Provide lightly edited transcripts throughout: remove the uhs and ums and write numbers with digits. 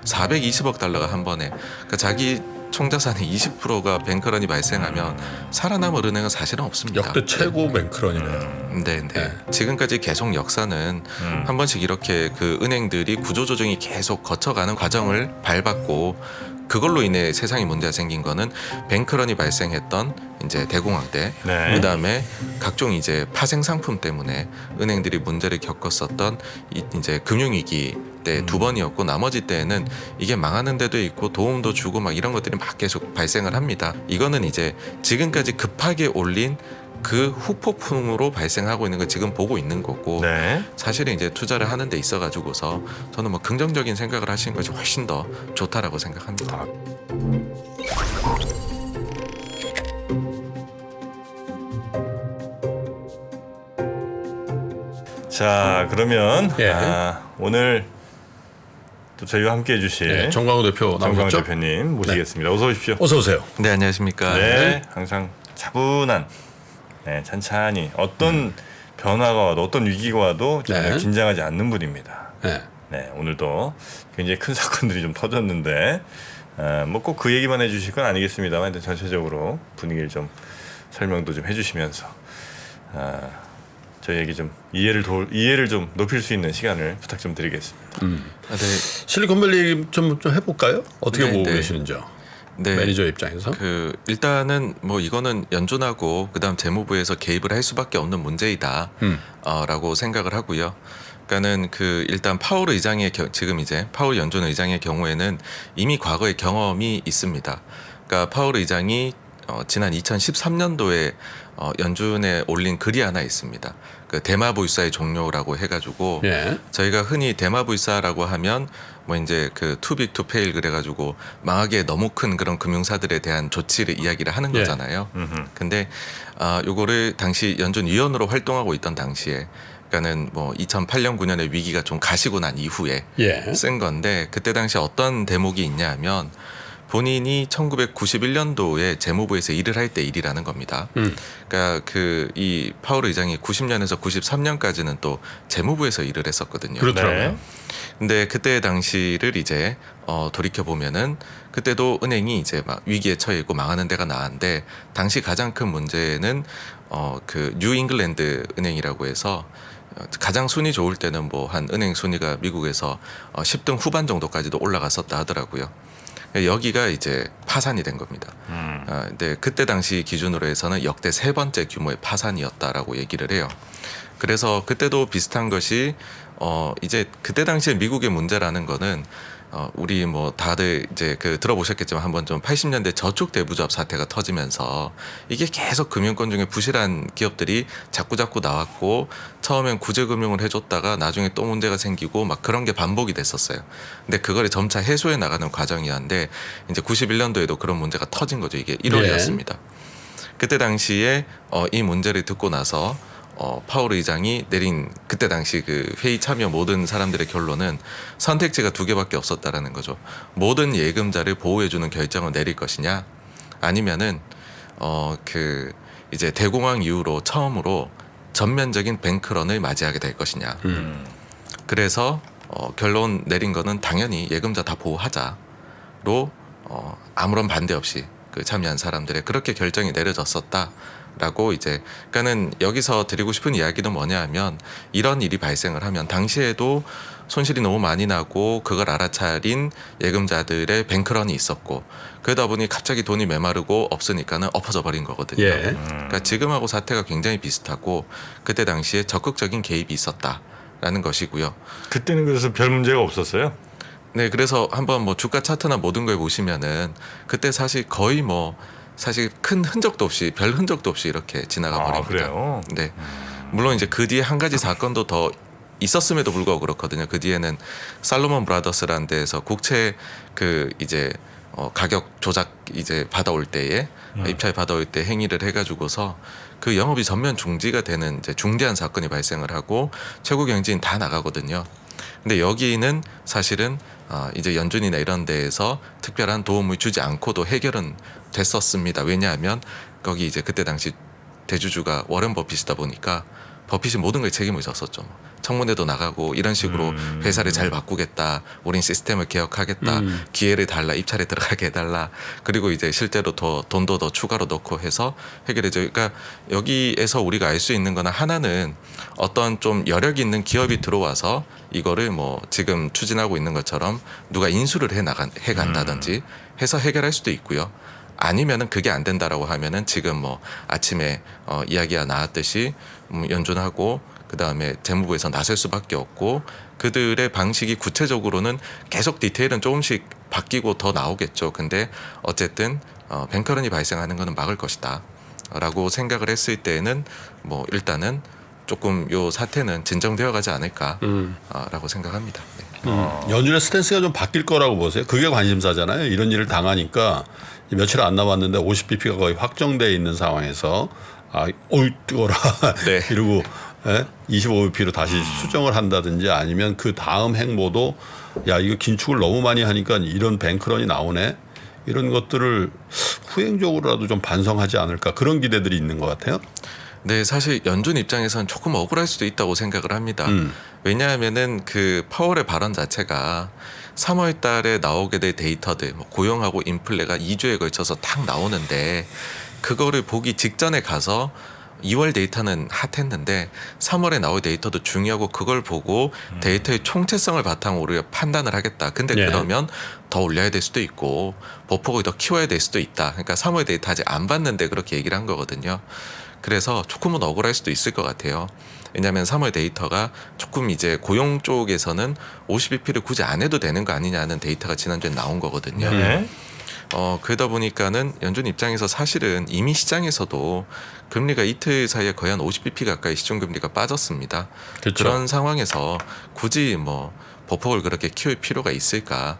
420억 달러가 한 번에, 그러니까 자기 총자산의 20%가 뱅크런이 발생하면 살아남을 은행은 사실은 없습니다. 역대 최고 뱅크런이네요. 네. 네. 지금까지 계속 역사는 한 번씩 이렇게 그 은행들이 구조조정이 계속 거쳐가는 과정을 밟았고, 그걸로 인해 세상에 문제가 생긴 거는 뱅크런이 발생했던 이제 대공황 때, 네. 그다음에 각종 이제 파생 상품 때문에 은행들이 문제를 겪었었던 이제 금융위기 때 두 번이었고, 나머지 때에는 이게 망하는 데도 있고 도움도 주고 막 이런 것들이 막 계속 발생을 합니다. 이거는 이제 지금까지 급하게 올린 그 후폭풍으로 발생하고 있는 걸 지금 보고 있는 거고, 네. 사실은 이제 투자를 하는 데 있어 가지고서 저는 뭐 긍정적인 생각을 하시는 것이 훨씬 더 좋다라고 생각합니다. 자, 그러면 예. 오늘 또 저희와 함께해 주실 네, 정광훈 대표 정광훈 나오셨죠? 대표님 모시겠습니다. 어서 오십시오. 어서 오세요. 네, 안녕하십니까. 네, 항상 차분한, 네, 찬찬히 어떤 변화가 와도 어떤 위기가 와도 전혀 네. 긴장하지 않는 분입니다. 네. 네, 오늘도 굉장히 큰 사건들이 좀 터졌는데 뭐 꼭 그 얘기만 해주실 건 아니겠습니다만, 일단 전체적으로 분위기를 좀 설명도 좀 해주시면서 저희에게 좀 이해를 좀 높일 수 있는 시간을 부탁 좀 드리겠습니다. 네. 실리콘밸리 좀 해볼까요? 어떻게 네, 보고 네. 계시는지요? 네. 매니저 입장에서? 일단은 뭐 이거는 연준하고 그다음 재무부에서 개입을 할 수밖에 없는 문제이다. 라고 생각을 하고요. 그러니까는 일단 파월 의장의 지금 이제 파월 연준 의장의 경우에는 이미 과거의 경험이 있습니다. 그러니까 파월 의장이 지난 2013년도에 연준에 올린 글이 하나 있습니다. 그 대마불사의 종료라고 해가지고, 예. 저희가 흔히 대마불사라고 하면 뭐 이제 그 투빅 투 페일 그래가지고 망하기에 너무 큰 그런 금융사들에 대한 조치를 이야기를 하는 예. 거잖아요. 근데 요거를 당시 연준 위원으로 활동하고 있던 당시에, 그러니까는 뭐 2008년 9년에 위기가 좀 가시고 난 이후에 예. 쓴 건데, 그때 당시 어떤 대목이 있냐면 본인이 1991년도에 재무부에서 일을 할 때 일이라는 겁니다. 그러니까 이 파월 의장이 90년에서 93년까지는 또 재무부에서 일을 했었거든요. 그렇더라고요. 네. 근데 그때 당시를 이제 돌이켜 보면은 그때도 은행이 이제 막 위기에 처해 있고 망하는 데가 나은데, 당시 가장 큰 문제는 그 뉴잉글랜드 은행이라고 해서 가장 순위 좋을 때는 뭐 한 은행 순위가 미국에서 10등 후반 정도까지도 올라갔었다 하더라고요. 여기가 이제 파산이 된 겁니다. 근데 그때 당시 기준으로 해서는 역대 세 번째 규모의 파산이었다라고 얘기를 해요. 그래서 그때도 비슷한 것이 이제 그때 당시에 미국의 문제라는 거는 우리 뭐 다들 이제 들어보셨겠지만 한번 좀 80년대 저축 대부조합 사태가 터지면서 이게 계속 금융권 중에 부실한 기업들이 자꾸 나왔고, 처음엔 구제금융을 해줬다가 나중에 또 문제가 생기고 막 그런 게 반복이 됐었어요. 근데 그거를 점차 해소해 나가는 과정이었는데, 이제 91년도에도 그런 문제가 터진 거죠. 이게 1월이었습니다. 그때 당시에 이 문제를 듣고 나서 파월 의장이 내린 그때 당시 그 회의 참여 모든 사람들의 결론은 선택지가 두 개밖에 없었다라는 거죠. 모든 예금자를 보호해주는 결정을 내릴 것이냐, 아니면은 이제 대공황 이후로 처음으로 전면적인 뱅크런을 맞이하게 될 것이냐. 그래서 결론 내린 거는 당연히 예금자 다 보호하자로 아무런 반대 없이 참여한 사람들의 그렇게 결정이 내려졌었다. 라고 이제, 그러니까는 여기서 드리고 싶은 이야기는 뭐냐 하면, 이런 일이 발생을 하면 당시에도 손실이 너무 많이 나고 그걸 알아차린 예금자들의 뱅크런이 있었고, 그러다 보니 갑자기 돈이 메마르고 없으니까는 엎어져 버린 거거든요. 예. 그러니까 지금하고 사태가 굉장히 비슷하고 그때 당시에 적극적인 개입이 있었다라는 것이고요. 그때는 그래서 별 문제가 없었어요. 네, 그래서 한번 뭐 주가 차트나 모든 걸 보시면은 그때 사실 거의 사실 큰 흔적도 없이, 별 흔적도 없이 이렇게 지나가 버립니다. 그래요? 네. 물론 이제 그 뒤에 한 가지 사건도 더 있었음에도 불구하고 그렇거든요. 그 뒤에는 살로몬 브라더스라는 데에서 국채 이제 가격 조작 이제 받아올 때에 입찰 받아올 때 행위를 해가지고서 그 영업이 전면 중지가 되는 이제 중대한 사건이 발생을 하고 최고 경제인 다 나가거든요. 근데 여기는 사실은 이제 연준이나 이런 데에서 특별한 도움을 주지 않고도 해결은 됐었습니다. 왜냐하면 거기 이제 그때 당시 대주주가 워렌 버핏이다 보니까 버핏이 모든 걸 책임을 졌었죠. 청문회도 나가고 이런 식으로 회사를 잘 바꾸겠다, 우린 시스템을 개혁하겠다, 기회를 달라, 입찰에 들어가게 해달라. 그리고 이제 실제로 더 돈도 더 추가로 넣고 해서 해결해줘. 그러니까 여기에서 우리가 알 수 있는 거는 하나는 어떤 좀 여력 있는 기업이 들어와서 이거를 뭐 지금 추진하고 있는 것처럼 누가 인수를 해 간다든지 해서 해결할 수도 있고요. 아니면은 그게 안 된다라고 하면은 지금 뭐 아침에 이야기가 나왔듯이 연준하고 그다음에 재무부에서 나설 수밖에 없고 그들의 방식이 구체적으로는 계속 디테일은 조금씩 바뀌고 더 나오겠죠. 근데 어쨌든 뱅커런이 발생하는 것은 막을 것이다 라고 생각을 했을 때는 뭐 일단은 조금 요 사태는 진정되어 가지 않을까라고 생각합니다. 네. 연준의 스탠스가 좀 바뀔 거라고 보세요. 그게 관심사잖아요. 이런 일을 당하니까 며칠 안 남았는데 50bp가 거의 확정돼 있는 상황에서 어이 뜨거라 네. 이러고 25bp로 다시 수정을 한다든지 아니면 그 다음 행보도 야 이거 긴축을 너무 많이 하니까 이런 뱅크런이 나오네. 이런 것들을 후행적으로라도 좀 반성하지 않을까 그런 기대들이 있는 것 같아요. 네, 사실 연준 입장에서는 조금 억울할 수도 있다고 생각을 합니다. 왜냐하면은 그 파월의 발언 자체가 3월 달에 나오게 될 데이터들, 뭐 고용하고 인플레가 2주에 걸쳐서 딱 나오는데 그거를 보기 직전에 가서 2월 데이터는 핫했는데 3월에 나올 데이터도 중요하고 그걸 보고 데이터의 총체성을 바탕으로 우리가 판단을 하겠다. 근데 네. 그러면 더 올려야 될 수도 있고 보폭을 더 키워야 될 수도 있다. 그러니까 3월 데이터 아직 안 봤는데 그렇게 얘기를 한 거거든요. 그래서 조금은 억울할 수도 있을 것 같아요. 왜냐하면 3월 데이터가 조금 이제 고용 쪽에서는 50bp를 굳이 안 해도 되는 거 아니냐는 데이터가 지난주에 나온 거거든요. 네. 그러다 보니까는 연준 입장에서 사실은 이미 시장에서도 금리가 이틀 사이에 거의 한 50bp 가까이 시중금리가 빠졌습니다. 그렇죠. 그런 상황에서 굳이 뭐 보폭을 그렇게 키울 필요가 있을까?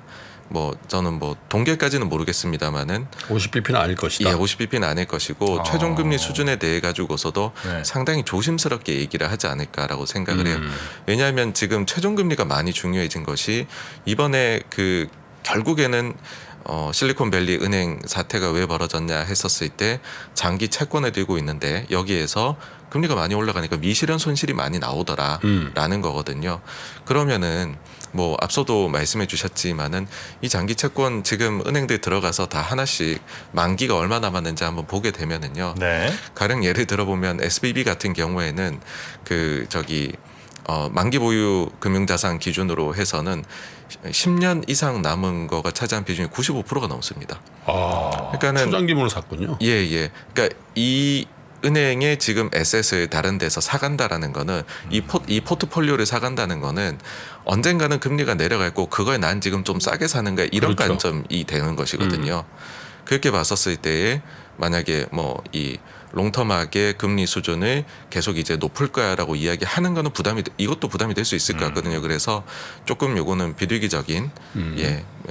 뭐 저는 뭐 동결까지는 모르겠습니다만은 50bp는 아닐 것이다. 예, 50bp는 아닐 것이고 최종 금리 수준에 대해 가지고서도 네. 상당히 조심스럽게 얘기를 하지 않을까라고 생각을 해요. 왜냐하면 지금 최종 금리가 많이 중요해진 것이 이번에 그 결국에는 실리콘밸리 은행 사태가 왜 벌어졌냐 했었을 때 장기 채권을 들고 있는데 여기에서 금리가 많이 올라가니까 미실현 손실이 많이 나오더라라는 거거든요. 그러면은 뭐 앞서도 말씀해 주셨지만은 이 장기 채권 지금 은행들 들어가서 다 하나씩 만기가 얼마 남았는지 한번 보게 되면은요. 네. 가령 예를 들어보면 SBB 같은 경우에는 그 저기 만기 보유 금융자산 기준으로 해서는 10년 이상 남은 거가 차지한 비중이 95%가 넘습니다. 그러니까는 초장기물을 샀군요. 예. 그러니까 이 은행에 지금 에셋을 다른 데서 사간다라는 거는 이 포트폴리오를 사간다는 거는 언젠가는 금리가 내려갈 거고 그걸 난 지금 좀 싸게 사는 거야 이런 그렇죠. 관점이 되는 것이거든요. 그렇게 봤었을 때에 만약에 뭐 이 롱텀하게 금리 수준을 계속 이제 높을 거야라고 이야기하는 거는 이것도 부담이 될 수 있을 것 같거든요. 그래서 조금 요거는 비둘기적인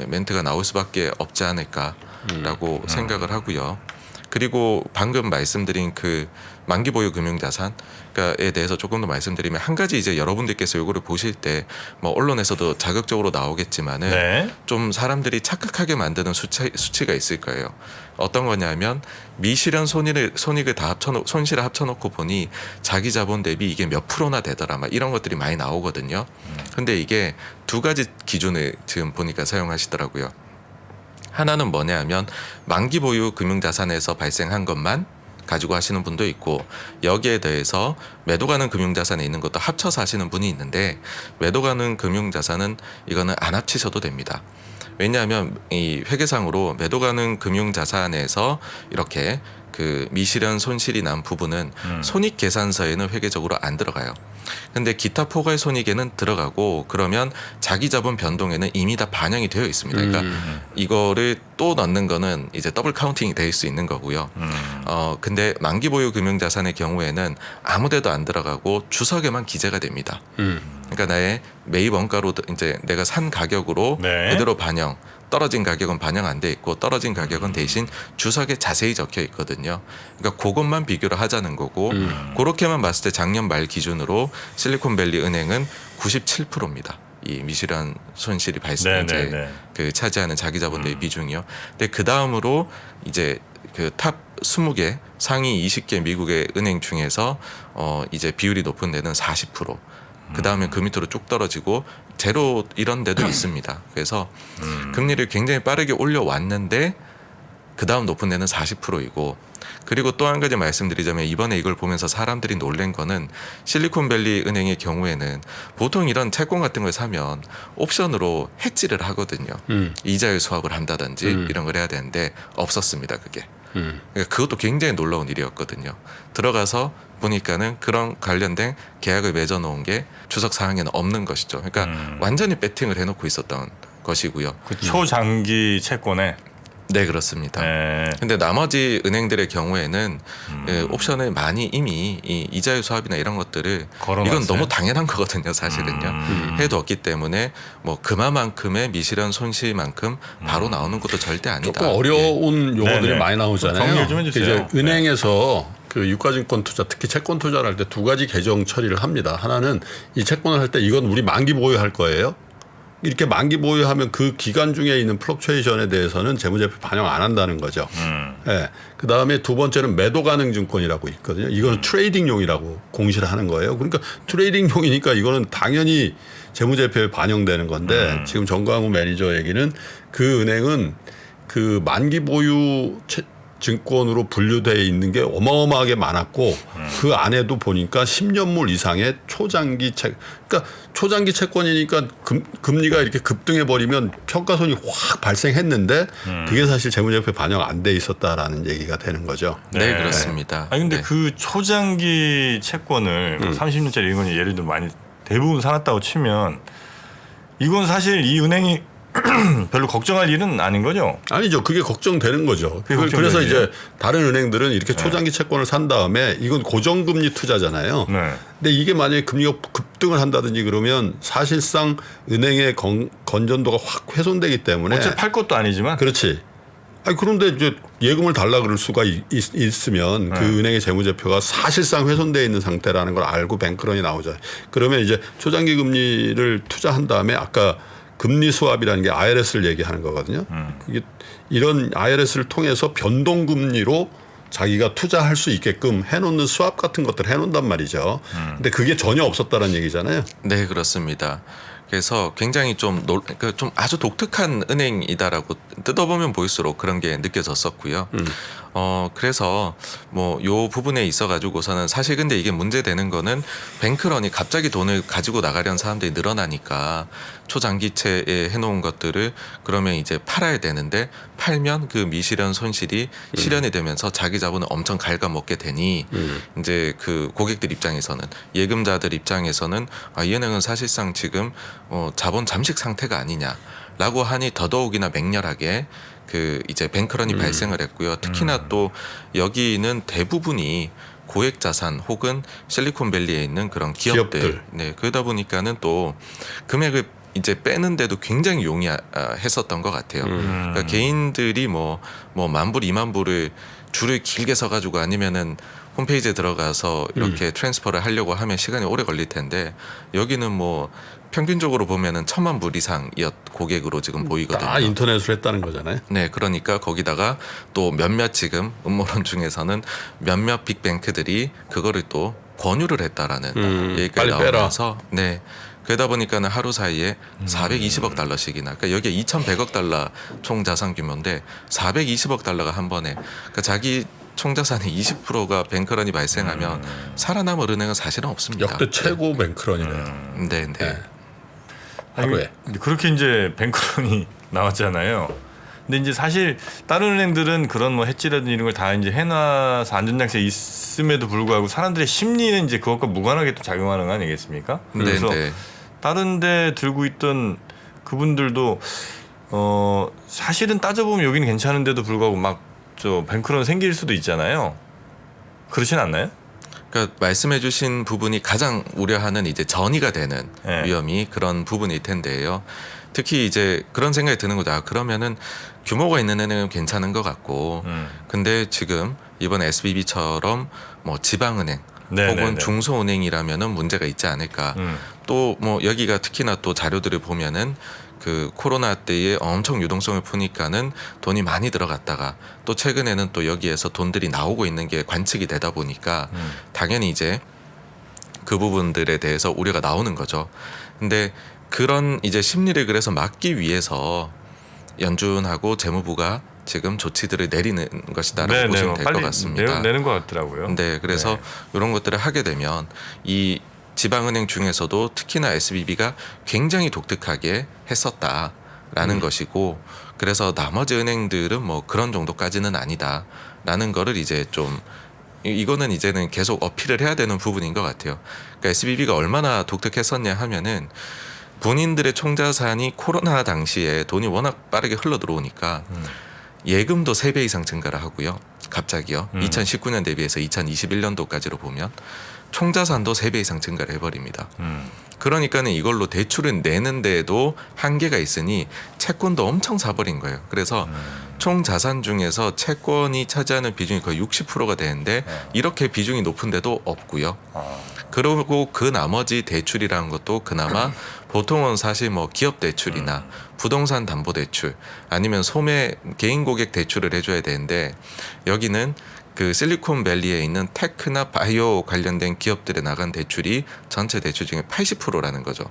멘트가 나올 수밖에 없지 않을까라고 생각을 하고요. 그리고 방금 말씀드린 그 만기 보유 금융자산에 대해서 조금 더 말씀드리면 한 가지 이제 여러분들께서 요거를 보실 때 뭐 언론에서도 자극적으로 나오겠지만은 네. 좀 사람들이 착각하게 만드는 수치가 있을 거예요. 어떤 거냐면 미실현 손익을 다 손실을 합쳐놓고 보니 자기 자본 대비 이게 몇 프로나 되더라 막 이런 것들이 많이 나오거든요. 근데 이게 두 가지 기준을 지금 보니까 사용하시더라고요. 하나는 뭐냐 하면 만기 보유 금융자산에서 발생한 것만 가지고 하시는 분도 있고 여기에 대해서 매도 가는 금융자산에 있는 것도 합쳐서 하시는 분이 있는데 매도 가는 금융자산은 이거는 안 합치셔도 됩니다. 왜냐하면 이 회계상으로 매도 가는 금융자산에서 이렇게 그 미실현 손실이 난 부분은 손익계산서에는 회계적으로 안 들어가요. 근데 기타 포괄 손익에는 들어가고 그러면 자기 자본 변동에는 이미 다 반영이 되어 있습니다. 그러니까 이거를 또 넣는 거는 이제 더블 카운팅이 될 수 있는 거고요. 근데 만기 보유 금융자산의 경우에는 아무데도 안 들어가고 주석에만 기재가 됩니다. 그러니까 나의 매입 원가로 이제 내가 산 가격으로 네. 그대로 반영. 떨어진 가격은 반영 안 돼 있고 떨어진 가격은 대신 주석에 자세히 적혀 있거든요. 그러니까 그것만 비교를 하자는 거고 그렇게만 봤을 때 작년 말 기준으로 실리콘밸리 은행은 97%입니다. 이 미실현 손실이 발생 이제 그 차지하는 자기 자본 대비 비중이요. 근데 그 다음으로 이제 그 탑 20개 상위 20개 미국의 은행 중에서 이제 비율이 높은 데는 40%. 그 다음에 그 밑으로 쭉 떨어지고 제로 이런 데도 있습니다. 그래서 금리를 굉장히 빠르게 올려왔는데 그 다음 높은 데는 40%이고 그리고 또 한 가지 말씀드리자면 이번에 이걸 보면서 사람들이 놀란 거는 실리콘밸리 은행의 경우에는 보통 이런 채권 같은 걸 사면 옵션으로 해지를 하거든요. 이자율 수합을 한다든지 이런 걸 해야 되는데 없었습니다. 그게. 그러니까 그것도 굉장히 놀라운 일이었거든요. 들어가서 보니까는 그런 관련된 계약을 맺어놓은 게 주석 사항에는 없는 것이죠. 그러니까 완전히 배팅을 해놓고 있었던 것이고요. 그 초장기 채권에 네, 그렇습니다. 네. 근데 나머지 은행들의 경우에는 옵션을 많이 이미 이 이자율 수합이나 이런 것들을 걸어놨어요? 이건 너무 당연한 거거든요, 사실은요. 해두었기 때문에 뭐 그만큼의 미실현 손실만큼 바로 나오는 것도 절대 아니다. 조금 어려운 용어들이 네네. 많이 나오잖아요. 정리 좀 해주세요. 이제 은행에서 그 유가증권 투자, 특히 채권 투자를 할 때 두 가지 계정 처리를 합니다. 하나는 이 채권을 할 때 이건 우리 만기 보유할 거예요. 이렇게 만기 보유하면 그 기간 중에 있는 플럭추에이션에 대해서는 재무제표 반영 안 한다는 거죠. 예. 그 다음에 두 번째는 매도 가능 증권이라고 있거든요. 이거는 트레이딩용이라고 공시를 하는 거예요. 그러니까 트레이딩용이니까 이거는 당연히 재무제표에 반영되는 건데 지금 정광훈 매니저 얘기는 그 은행은 그 만기 보유 증권으로 분류되어 있는 게 어마어마하게 많았고 그 안에도 보니까 10년물 이상의 초장기 그러니까 초장기 채권이니까 금리가 이렇게 급등해 버리면 평가손이 확 발생했는데 그게 사실 재무제표에 반영 안 돼 있었다라는 얘기가 되는 거죠. 네, 그렇습니다. 아니 근데 네. 그 초장기 채권을 30년짜리 이런 건 예를 들면 많이 대부분 사놨다고 치면 이건 사실 이 은행이 별로 걱정할 일은 아닌 거죠. 아니죠. 그게 걱정되는 거죠. 그게 걱정되는 그래서 이제 일이에요? 다른 은행들은 이렇게 초장기 채권을 산 다음에 이건 고정금리 투자잖아요. 네. 근데 이게 만약에 금리가 급등을 한다든지 그러면 사실상 은행의 건전도가 확 훼손되기 때문에 어차피 팔 것도 아니지만 그렇지. 아니 그런데 이제 예금을 달라 그럴 수가 있으면 그 은행의 재무제표가 사실상 훼손되어 있는 상태라는 걸 알고 뱅크런이 나오잖아요. 그러면 이제 초장기 금리를 투자한 다음에 아까 금리 수합이라는 게 IRS를 얘기하는 거거든요. 그게 이런 IRS를 통해서 변동 금리로 자기가 투자할 수 있게끔 해놓는 수합 같은 것들을 해놓는단 말이죠. 근데 그게 전혀 없었다는 얘기잖아요. 네, 그렇습니다. 그래서 굉장히 좀 아주 독특한 은행이다라고 뜯어보면 보일수록 그런 게 느껴졌었고요. 그래서 뭐 요 부분에 있어 가지고서는 사실 근데 이게 문제되는 거는 뱅크런이 갑자기 돈을 가지고 나가려는 사람들이 늘어나니까 초장기채에 해놓은 것들을 그러면 이제 팔아야 되는데 팔면 그 미실현 손실이 실현이 되면서 자기 자본을 엄청 갉아먹게 되니 이제 그 고객들 입장에서는 예금자들 입장에서는 이 은행은 사실상 지금 자본 잠식 상태가 아니냐라고 하니 더더욱이나 맹렬하게 그 이제 뱅크런이 발생을 했고요. 특히나 또 여기는 대부분이 고액 자산 혹은 실리콘밸리에 있는 그런 기업들. 네, 그러다 보니까는 또 금액을 이제 빼는데도 굉장히 용이했었던 것 같아요. 그러니까 개인들이 뭐 10,000불, 20,000불을 줄을 길게 서가지고 아니면은 홈페이지에 들어가서 이렇게 트랜스퍼를 하려고 하면 시간이 오래 걸릴 텐데 여기는 뭐 평균적으로 보면은 1,000,000불 이상이었 고객으로 지금 보이거든요. 다 인터넷으로 했다는 거잖아요. 네, 그러니까 거기다가 또 몇몇 지금 음모론 중에서는 몇몇 빅뱅크들이 그거를 또 권유를 했다라는 얘기가 빨리 빼라. 나오면서 네. 그러다 보니까는 하루 사이에 420억 달러씩이나 그러니까 여기에 2,100억 달러 총 자산 규모인데 420억 달러가 한 번에 그러니까 자기 총자산의 20%가 뱅크런이 발생하면 살아남을 은행은 사실은 없습니다. 역대 최고 뱅크런이래요. 네, 네. 네. 아니, 하루에. 근데 그렇게 이제 뱅크런이 나왔잖아요. 근데 이제 사실 다른 은행들은 그런 뭐 해지라든지 이런 걸 다 이제 해놔서 안전장치가 있음에도 불구하고 사람들의 심리는 이제 그것과 무관하게 또 작용하는 거 아니겠습니까? 그래서 네, 네. 다른데 들고 있던 그분들도 사실은 따져보면 여기는 괜찮은데도 불구하고 막 저 뱅크런 생길 수도 있잖아요. 그렇진 않나요? 그러니까 말씀해주신 부분이 가장 우려하는 이제 전이가 되는 네. 위험이 그런 부분일 텐데요. 특히 이제 그런 생각이 드는 거죠. 그러면은 규모가 있는 은행은 괜찮은 것 같고, 근데 지금 이번 SBB처럼 뭐 지방은행 혹은 중소은행이라면은 문제가 있지 않을까. 또 뭐 여기가 특히나 또 자료들을 보면은 그 코로나 때에 엄청 유동성을 푸니까는 돈이 많이 들어갔다가 또 최근에는 또 여기에서 돈들이 나오고 있는 게 관측이 되다 보니까 당연히 이제 그 부분들에 대해서 우려가 나오는 거죠. 근데 그런 이제 심리를 그래서 막기 위해서 연준하고 재무부가 지금 조치들을 내리는 것이다라고 보시면 될 것 같습니다. 내는 것 같더라고요. 네, 그래서 이런 것들을 하게 되면 이 지방은행 중에서도 특히나 SBB가 굉장히 독특하게 했었다라는 것이고, 그래서 나머지 은행들은 뭐 그런 정도까지는 아니다라는 거를 이제 좀 이거는 이제는 계속 어필을 해야 되는 부분인 것 같아요. 그러니까 SBB가 얼마나 독특했었냐 하면은 본인들의 총자산이 코로나 당시에 돈이 워낙 빠르게 흘러 들어오니까 예금도 3배 이상 증가를 하고요. 갑자기요. 2019년 대비해서 2021년도까지로 보면 총자산도 3배 이상 증가를 해버립니다. 그러니까는 이걸로 대출을 내는데도 한계가 있으니 채권도 엄청 사버린 거예요. 그래서 총 자산 중에서 채권이 차지하는 비중이 거의 60%가 되는데 이렇게 비중이 높은데도 없고요. 그리고 그 나머지 대출이라는 것도 그나마 보통은 사실 뭐 기업 대출이나 부동산 담보 대출 아니면 소매 개인 고객 대출을 해줘야 되는데 여기는 그 실리콘밸리에 있는 테크나 바이오 관련된 기업들에 나간 대출이 전체 대출 중에 80%라는 거죠.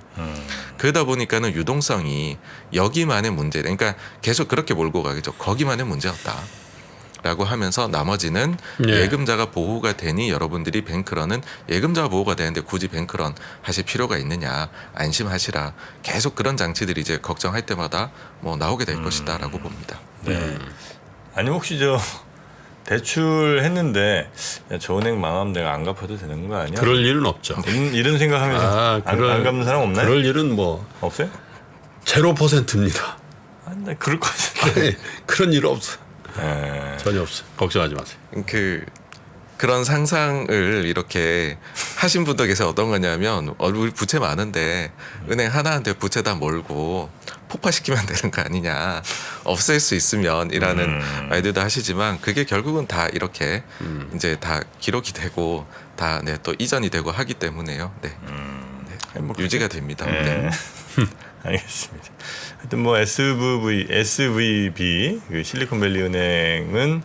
그러다 보니까는 유동성이 여기만의 문제, 그러니까 계속 그렇게 몰고 가겠죠. 거기만의 문제였다. 라고 하면서 나머지는 예금자가 보호가 되니 여러분들이 뱅크런은 예금자가 보호가 되는데 굳이 뱅크런 하실 필요가 있느냐, 안심하시라. 계속 그런 장치들이 이제 걱정할 때마다 뭐 나오게 될 것이다라고 봅니다. 네. 아니 혹시 저 대출 했는데 야, 저 은행 망하면 내가 안 갚아도 되는 거 아니야? 그럴 일은 없죠. 이런 생각하면서 안 갚는 사람 없나요? 그럴 일은 뭐 없어요? 0%입니다. 아니, 나 그럴 것 같은데. 그런 일 없어. 에... 전혀 없어요. 걱정하지 마세요. 그런 상상을 이렇게 하신 분도 계세요. 어떤 거냐면 우리 부채 많은데 은행 하나한테 부채 다 몰고 폭파시키면 되는 거 아니냐, 없앨 수 있으면 이라는 말들도 하시지만 그게 결국은 다 이렇게 이제 다 기록이 되고 다 네, 또 이전이 되고 하기 때문에요. 네. 네. 뭐 유지가 됩니다. 네. 네. 알겠습니다. 하여튼 뭐 SVB 그 실리콘밸리 은행은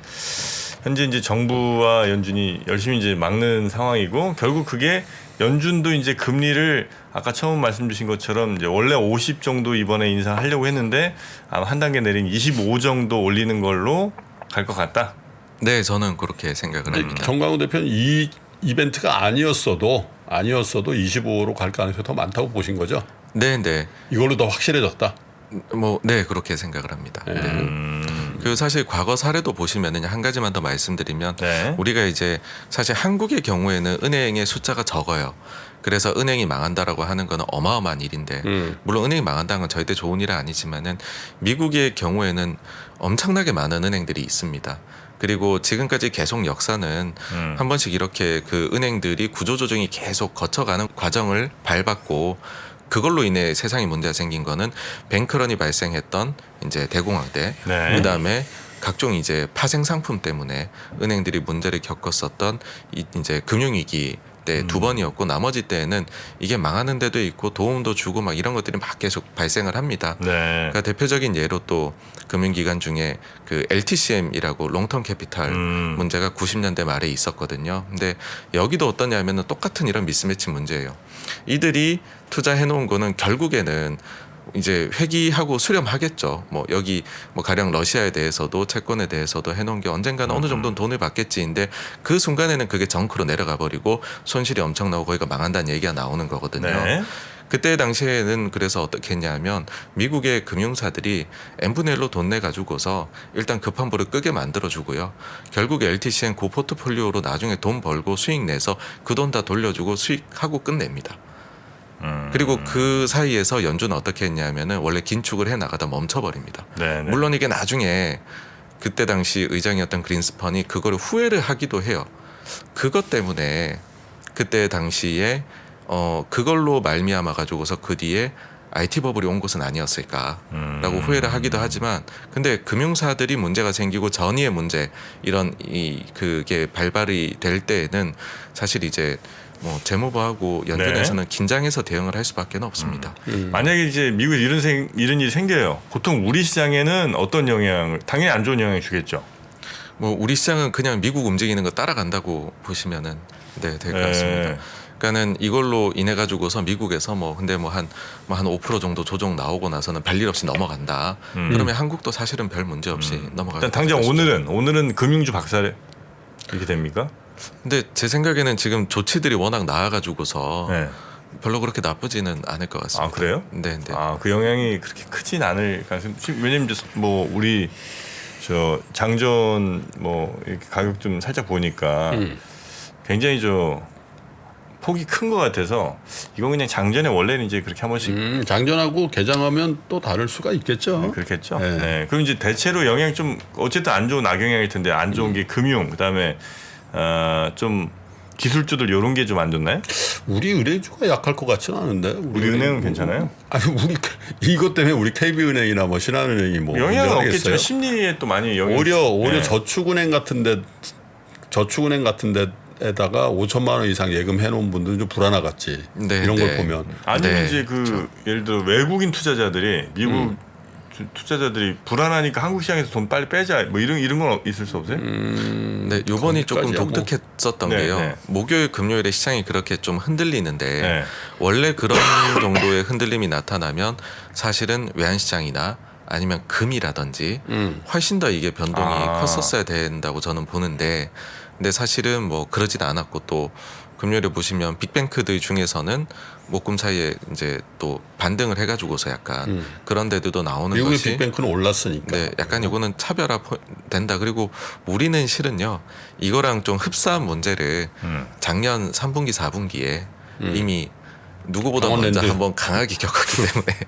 현재 이제 정부와 연준이 열심히 이제 막는 상황이고, 결국 그게 연준도 이제 금리를 아까 처음 말씀 주신 것처럼 이제 원래 50 정도 이번에 인상하려고 했는데 아마 한 단계 내린 25 정도 올리는 걸로 갈 것 같다. 네, 저는 그렇게 생각을 합니다. 정광훈 대표는 이 이벤트가 아니었어도 25로 갈 가능성이 더 많다고 보신 거죠? 네, 네. 이걸로 더 확실해졌다. 뭐, 네, 그렇게 생각을 합니다. 네. 그 사실 과거 사례도 보시면은 한 가지만 더 말씀드리면 네. 우리가 이제 사실 한국의 경우에는 은행의 숫자가 적어요. 그래서 은행이 망한다라고 하는 거는 어마어마한 일인데 물론 은행이 망한다는 건 절대 좋은 일은 아니지만은 미국의 경우에는 엄청나게 많은 은행들이 있습니다. 그리고 지금까지 계속 역사는 한 번씩 이렇게 그 은행들이 구조조정이 계속 거쳐가는 과정을 밟았고, 그걸로 인해 세상에 문제가 생긴 거는 뱅크런이 발생했던 이제 대공황 때, 네. 그다음에 각종 이제 파생 상품 때문에 은행들이 문제를 겪었었던 이제 금융위기 때 2번이었고, 나머지 때에는 이게 망하는 데도 있고 도움도 주고 막 이런 것들이 막 계속 발생을 합니다. 네. 그러니까 대표적인 예로 또 금융기관 중에 그 LTCM이라고 롱텀 캐피탈 문제가 90년대 말에 있었거든요. 근데 여기도 어떠냐면은 똑같은 이런 미스매치 문제예요. 이들이 투자해 놓은 거는 결국에는 이제 회귀하고 수렴하겠죠. 뭐 여기 뭐 가령 러시아에 대해서도 채권에 대해서도 해놓은 게 언젠가는 어느 정도는 돈을 받겠지인데 그 순간에는 그게 정크로 내려가 버리고 손실이 엄청나고 거기가 망한다는 얘기가 나오는 거거든요. 네. 그때 당시에는 그래서 어떻게 했냐면 미국의 금융사들이 n분의 1로 돈 내가지고서 일단 급한 불을 끄게 만들어주고요. 결국에 LTCM 그 포트폴리오로 나중에 돈 벌고 수익 내서 그 돈 다 돌려주고 수익하고 끝냅니다. 그리고 그 사이에서 연준은 어떻게 했냐면은 원래 긴축을 해 나가다 멈춰버립니다. 네. 물론 이게 나중에 그때 당시 의장이었던 그린스펀이 그거를 후회를 하기도 해요. 그것 때문에 그때 당시에 그걸로 말미암아 가지고서 그 뒤에 IT 버블이 온 것은 아니었을까라고 후회를 하기도 하지만, 근데 금융사들이 문제가 생기고 전이의 문제 이런 그게 발발이 될 때에는 사실 이제 뭐 재무부하고 연준에서는 긴장해서 대응을 할 수밖에 없습니다. 만약에 이제 미국에 이런 일이 생겨요. 보통 우리 시장에는 어떤 영향을 당연히 안 좋은 영향을 주겠죠. 뭐 우리 시장은 그냥 미국 움직이는 거 따라간다고 보시면은 될 것 같습니다. 그러니까는 이걸로 인해 가지고서 미국에서 뭐 근데 뭐 한 5% 정도 조정 나오고 나서는 별일 없이 넘어간다. 그러면 한국도 사실은 별 문제 없이 넘어갈 일단 당장 오늘은 금융주 박살 이렇게 됩니까? 근데 제 생각에는 지금 조치들이 워낙 나아가지고서 네. 별로 그렇게 나쁘지는 않을 것 같습니다. 아 그래요? 네. 아 그 영향이 그렇게 크진 않을 가능성. 왜냐면 이제 뭐 우리 저 장전 뭐 이렇게 가격 좀 살짝 보니까 굉장히 폭이 큰 것 같아서 이건 그냥 장전에 원래는 이제 그렇게 한 번씩 장전하고 개장하면 또 다를 수가 있겠죠. 그렇겠죠. 네. 네. 그럼 이제 대체로 영향 좀 어쨌든 안 좋은 악영향일 텐데 안 좋은 게 금융 그다음에 좀 기술주들 이런 게 좀 안 좋나요? 우리 은행주가 약할 것 같지는 않은데. 우리 은행은 괜찮아요? 아니 우리 이것 때문에 우리 KB은행이나 뭐 신한은행이 뭐 영향은 문제가 없겠지만 있겠어요? 심리에 또 많이 영향. 오히려 저축은행 같은데 에다가 5천만 원 이상 예금해 놓은 분들은 좀 불안하겠지. 네, 이런 네. 걸 보면. 아니면 네, 이제 예를 들어 외국인 투자자들이 미국 투자자들이 불안하니까 한국 시장에서 돈 빨리 빼자 뭐 이런 건 있을 수 없어요? 네, 요번이 조금 거기까지야 뭐. 독특했었던 네, 게요. 네. 목요일, 금요일에 시장이 그렇게 좀 흔들리는데 네. 원래 그런 정도의 흔들림이 나타나면 사실은 외환시장이나 아니면 금이라든지 훨씬 더 이게 변동이 컸었어야 된다고 저는 보는데 근데 사실은 뭐 그러진 않았고 또 금요일에 보시면 빅뱅크들 중에서는 목금 사이에 이제 또 반등을 해가지고서 약간 그런 데들도 나오는 미국의 것이 빅뱅크는 올랐으니까. 네, 약간 이거는 차별화 된다. 그리고 우리는 실은요 이거랑 좀 흡사한 문제를 작년 3분기, 4분기에 이미 누구보다 강원랜드. 먼저 한번 강하게 겪었기 때문에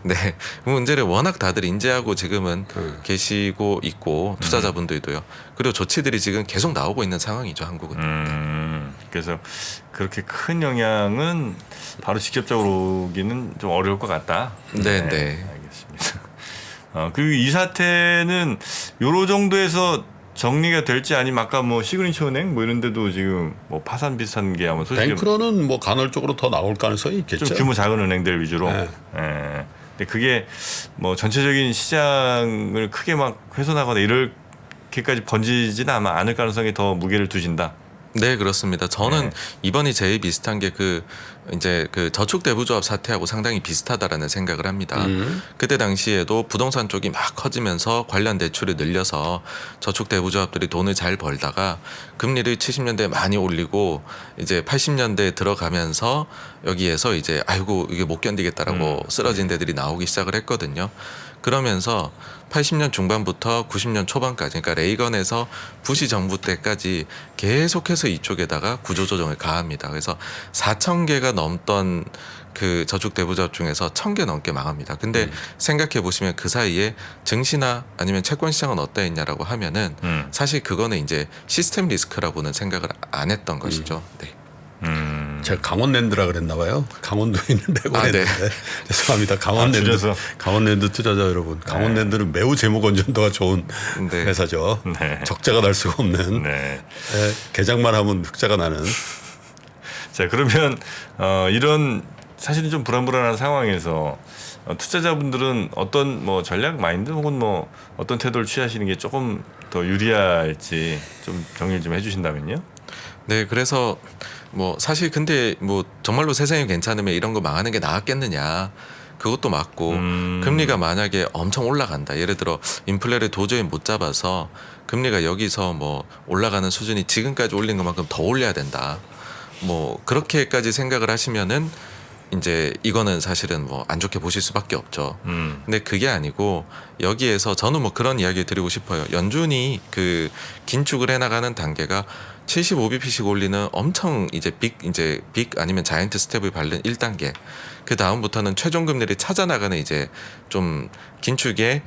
네, 그 문제를 워낙 다들 인지하고 지금은 계시고 있고 투자자분들도요. 그리고 조치들이 지금 계속 나오고 있는 상황이죠, 한국은. 그래서 그렇게 큰 영향은 바로 직접적으로 오기는 좀 어려울 것 같다. 네. 알겠습니다. 그리고 이 사태는 요로 정도에서 정리가 될지 아니면 아까 뭐 시그니처 은행 뭐 이런 데도 지금 뭐 파산 비슷한 게 아마 소식이 뱅크로는 뭐 간헐적으로 더 나올 가능성이 있겠죠. 좀 규모 작은 은행들 위주로. 네. 예. 근데 그게 뭐 전체적인 시장을 크게 막 훼손하거나 이렇게까지 번지지는 아마 않을 가능성이 더 무게를 두신다. 네, 그렇습니다. 저는 네. 이번이 제일 비슷한 게 이제 저축대부조합 사태하고 상당히 비슷하다라는 생각을 합니다. 그때 당시에도 부동산 쪽이 막 커지면서 관련 대출을 늘려서 저축대부조합들이 돈을 잘 벌다가 금리를 70년대에 많이 올리고 이제 80년대에 들어가면서 여기에서 이제 아이고 이게 못 견디겠다라고 쓰러진 데들이 나오기 시작을 했거든요. 그러면서 80년 중반부터 90년 초반까지 그러니까 레이건에서 부시 정부 때까지 계속해서 이쪽에다가 구조조정을 가합니다. 그래서 4,000개가 넘던 그 저축대부조합 중에서 1,000개 넘게 망합니다. 근데 생각해 보시면 그 사이에 증시나 아니면 채권 시장은 어떠했냐라고 하면은 사실 그거는 이제 시스템 리스크라고는 생각을 안 했던 것이죠. 네. 제가 강원랜드라 그랬나 봐요. 강원도에 있는 레고랜드. 네. 죄송합니다. 강원랜드. 줄여서. 강원랜드 투자자 여러분. 강원랜드는 매우 재무 건전도가 좋은 네. 회사죠. 네. 적자가 날 수가 없는. 네. 개장만 하면 흑자가 나는. 자 그러면 이런 사실은 좀 불안불안한 상황에서 투자자분들은 어떤 뭐 전략 마인드 혹은 뭐 어떤 태도를 취하시는 게 조금 더 유리할지 좀 정리를 좀 해주신다면요. 네, 그래서 뭐 사실 근데 뭐 정말로 세상이 괜찮으면 이런 거 망하는 게 나았겠느냐. 그것도 맞고 금리가 만약에 엄청 올라간다. 예를 들어 인플레를 도저히 못 잡아서 금리가 여기서 뭐 올라가는 수준이 지금까지 올린 것만큼 더 올려야 된다. 뭐 그렇게까지 생각을 하시면은 이제 이거는 사실은 뭐 안 좋게 보실 수밖에 없죠. 근데 그게 아니고 여기에서 저는 뭐 그런 이야기 드리고 싶어요. 연준이 그 긴축을 해나가는 단계가 75bp씩 올리는 엄청 이제 빅 아니면 자이언트 스텝을 밟는 1단계. 그 다음부터는 최종 금리를 찾아 나가는 이제 좀 긴축의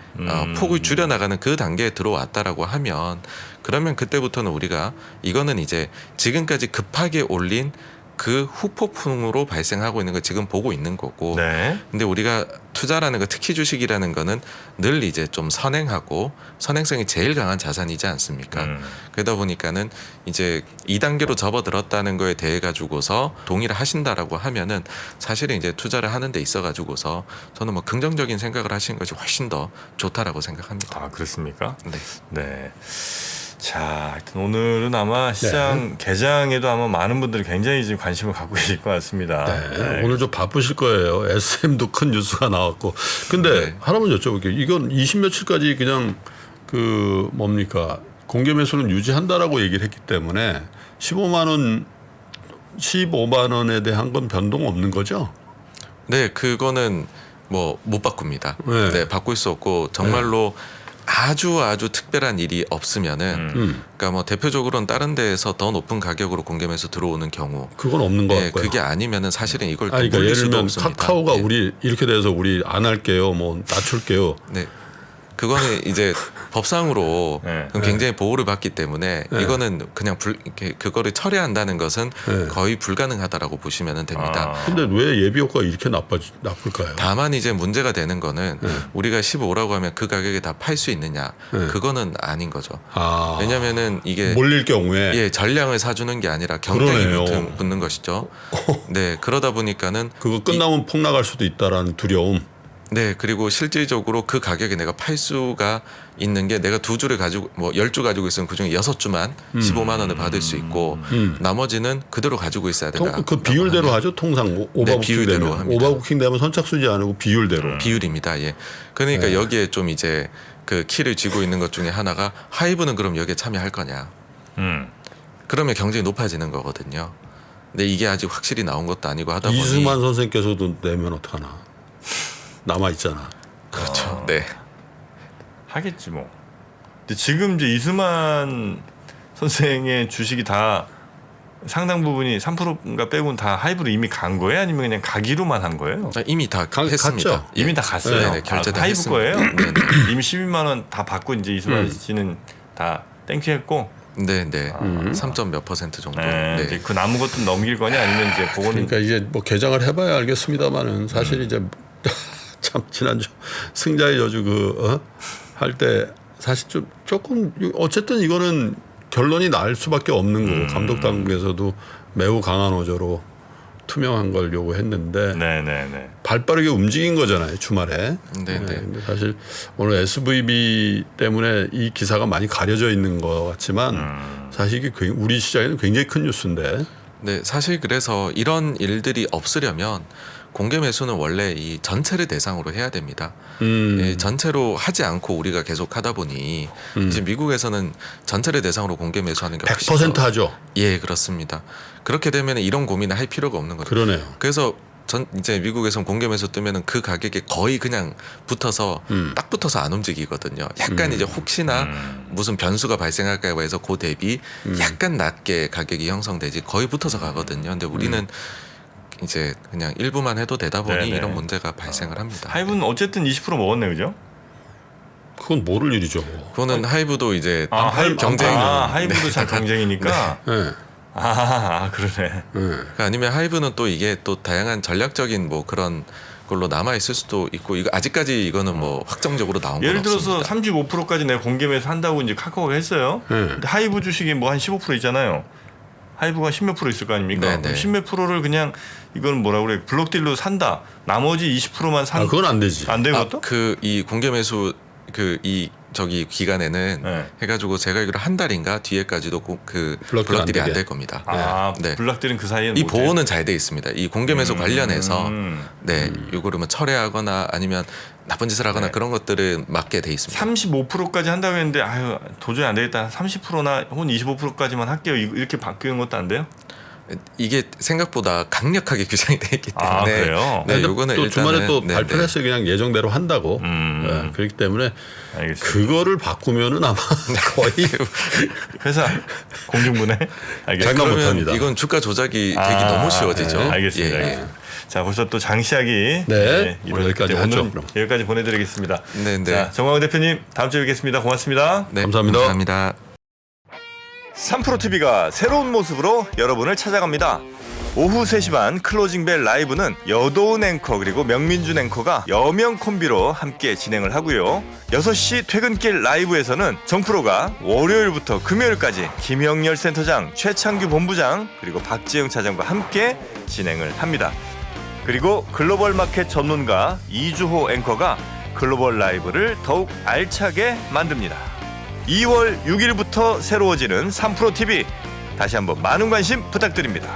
폭을 줄여 나가는 그 단계에 들어왔다라고 하면 그러면 그때부터는 우리가 이거는 이제 지금까지 급하게 올린 그 후폭풍으로 발생하고 있는 걸 지금 보고 있는 거고. 네. 근데 우리가 투자라는 거, 특히 주식이라는 거는 늘 이제 좀 선행하고 선행성이 제일 강한 자산이지 않습니까? 그러다 보니까는 이제 2단계로 접어들었다는 거에 대해 가지고서 동의를 하신다라고 하면은 사실은 이제 투자를 하는 데 있어 가지고서 저는 뭐 긍정적인 생각을 하시는 것이 훨씬 더 좋다라고 생각합니다. 아, 그렇습니까? 네. 네. 자, 하여튼 오늘은 아마 시장 개장에도 아마 많은 분들이 굉장히 지금 관심을 갖고 계실 것 같습니다. 네, 오늘 좀 바쁘실 거예요. SM도 큰 뉴스가 나왔고. 근데 네. 하나만 여쭤볼게요. 이건 20며칠까지 그냥 그 뭡니까 공개 매수는 유지한다라고 얘기를 했기 때문에 15만 원에 대한 건 변동 없는 거죠? 네, 그거는 뭐 못 바꿉니다. 네. 네, 바꿀 수 없고 정말로 아주 특별한 일이 없으면은 그러니까 뭐 대표적으로는 다른 데에서 더 높은 가격으로 공개매수 들어오는 경우 그건 없는 것 네, 같고요. 그게 아니면은 사실은 이걸 또 그러니까 물릴 예를 수도 들면 없습니다. 카카오가 네. 우리 이렇게 돼서 우리 안 할게요. 뭐 낮출게요. 네. 그거는 이제 법상으로 네. 그럼 굉장히 보호를 받기 때문에 네. 이거는 그냥 이렇게 그거를 철회한다는 것은 네. 거의 불가능하다라고 보시면 됩니다. 아. 근데 왜 예비 효과가 이렇게 나쁠까요? 다만 이제 문제가 되는 거는 네. 우리가 15라고 하면 그 가격에 다 팔 수 있느냐 네. 그거는 아닌 거죠. 아, 왜냐면은 이게 몰릴 경우에 예 전량을 사주는 게 아니라 경쟁이 그러네요. 붙는 것이죠. 네 그러다 보니까는 그거 끝나면 폭 나갈 수도 있다라는 두려움. 네 그리고 실질적으로 그 가격에 내가 팔 수가 있는 게 내가 2주를 가지고 뭐 10주 가지고 있으면 그중에 6주만 15만 원을 받을 수 있고 나머지는 그대로 가지고 있어야 된다. 그 비율대로 하죠. 통상 오버부킹 비율대로 되면 합니다. 오버부킹 되면 선착순이 아니고 비율대로. 비율입니다. 예. 그러니까 네. 여기에 좀 이제 그 키를 쥐고 있는 것 중에 하나가 하이브는 그럼 여기에 참여할 거냐? 그러면 경쟁이 높아지는 거거든요. 근데 이게 아직 확실히 나온 것도 아니고 하다 보니 이수만 선생께서도 내면 어떡하나. 남아 있잖아. 그렇죠. 네. 하겠지 뭐. 근데 지금 이제 이수만 선생의 주식이 다 상당 부분이 3%인가 빼고는 다 하이브로 이미 간 거예요? 아니면 그냥 가기로만 한 거예요? 이미 다 했습니다. 갔죠? 이미 다 갔어요. 네, 결제 다 하이브 했습니다. 거예요? 네, 이미 12만 원 다 받고 이제 이수만 씨는 다 땡큐했고. 네, 네. 3점 몇 % 정도. 네. 네. 이제 그 남은 것도 넘길 거냐 아니면 이제 그거는 그러니까 이제 뭐 개장을 해봐야 알겠습니다만은 사실 이제 참 지난주 승자의 저주 할 때 사실 좀 조금 어쨌든 이거는 결론이 날 수밖에 없는 거고 감독 당국에서도 매우 강한 어조로 투명한 걸 요구했는데 네네네. 발빠르게 움직인 거잖아요 주말에. 네, 네. 근데 사실 오늘 SVB 때문에 이 기사가 많이 가려져 있는 것 같지만 사실 이게 우리 시장에는 굉장히 큰 뉴스인데. 네, 사실 그래서 이런 일들이 없으려면 공개 매수는 원래 이 전체를 대상으로 해야 됩니다. 예, 전체로 하지 않고 우리가 계속 하다 보니 이제 미국에서는 전체를 대상으로 공개 매수하는 게 훨씬 100% 더- 하죠. 예, 그렇습니다. 그렇게 되면 이런 고민을 할 필요가 없는 거죠. 그러네요. 그래서 이제 미국에서는 공개 매수 뜨면은 그 가격에 거의 그냥 붙어서 딱 붙어서 안 움직이거든요. 약간 이제 혹시나 무슨 변수가 발생할까 해서 그 대비 약간 낮게 가격이 형성되지 거의 붙어서 가거든요. 근데 우리는 이제 그냥 일부만 해도 되다 보니 네네. 이런 문제가 발생을 합니다. 하이브는 어쨌든 20% 먹었네, 그죠? 그건 모를 일이죠. 그거는 하이브도 이제 하이브 경쟁 하이브도 잘 경쟁이니까. 네. 그러네. 아니면 하이브는 또 이게 또 다양한 전략적인 뭐 그런 걸로 남아 있을 수도 있고 이거 아직까지 이거는 뭐 확정적으로 나온 건 예를 들어서 없습니다. 35%까지 내가 공개매수 한다고 이제 카카오가 했어요. 근데 하이브 주식이 뭐 한 15% 있잖아요. 하이브가 10몇 프로 있을 거 아닙니까? 네네. 그럼 10몇 프로를 그냥 이건 뭐라 그래 블록딜로 산다. 나머지 20%만 산. 그건 안 되지. 안 되는 것도? 그 이 공개 매수 그 이 저기 기간에는 네. 해가지고 제가 알기로 한 달인가 뒤에까지도 그 블록딜 블록딜이 안 안 되게. 될 겁니다. 네. 블록딜은 그 사이에 이 보호는 잘 돼 있습니다. 이 공개 매수 관련해서 네 요거를 뭐 철회하거나 아니면 나쁜 짓을 하거나 네. 그런 것들을 막게 돼 있습니다. 35%까지 한다고 했는데 아유 도저히 안 되겠다. 30%나 혹은 25%까지만 할게요. 이렇게 바뀌는 것도 안 돼요? 이게 생각보다 강력하게 규정이 돼 있기 때문에 그래요? 네, 근데 요거는 또 주말에 일단은 또 네, 발표를 네. 했어요. 그냥 예정대로 한다고. 네, 그렇기 때문에 알겠습니다. 그거를 바꾸면은 아마 거의 회사 공중분해? 알겠습니다. 장난 그러면 못합니다. 이건 주가 조작이 되기 너무 쉬워지죠. 네, 알겠습니다. 예, 예. 알겠습니다. 자, 벌써 또 장시하기. 네, 이번 오늘 여기까지 이제 하죠, 오늘 그럼. 여기까지 보내드리겠습니다. 네, 네. 자, 정광훈 대표님 다음 주에 뵙겠습니다. 고맙습니다. 네, 감사합니다. 감사합니다. 3프로TV가 새로운 모습으로 여러분을 찾아갑니다. 오후 3시 반 클로징벨 라이브는 여도은 앵커 그리고 명민준 앵커가 여명 콤비로 함께 진행을 하고요. 6시 퇴근길 라이브에서는 정프로가 월요일부터 금요일까지 김영렬 센터장, 최창규 본부장 그리고 박지영 차장과 함께 진행을 합니다. 그리고 글로벌 마켓 전문가 이주호 앵커가 글로벌 라이브를 더욱 알차게 만듭니다. 2월 6일부터 새로워지는 3프로TV 다시 한번 많은 관심 부탁드립니다.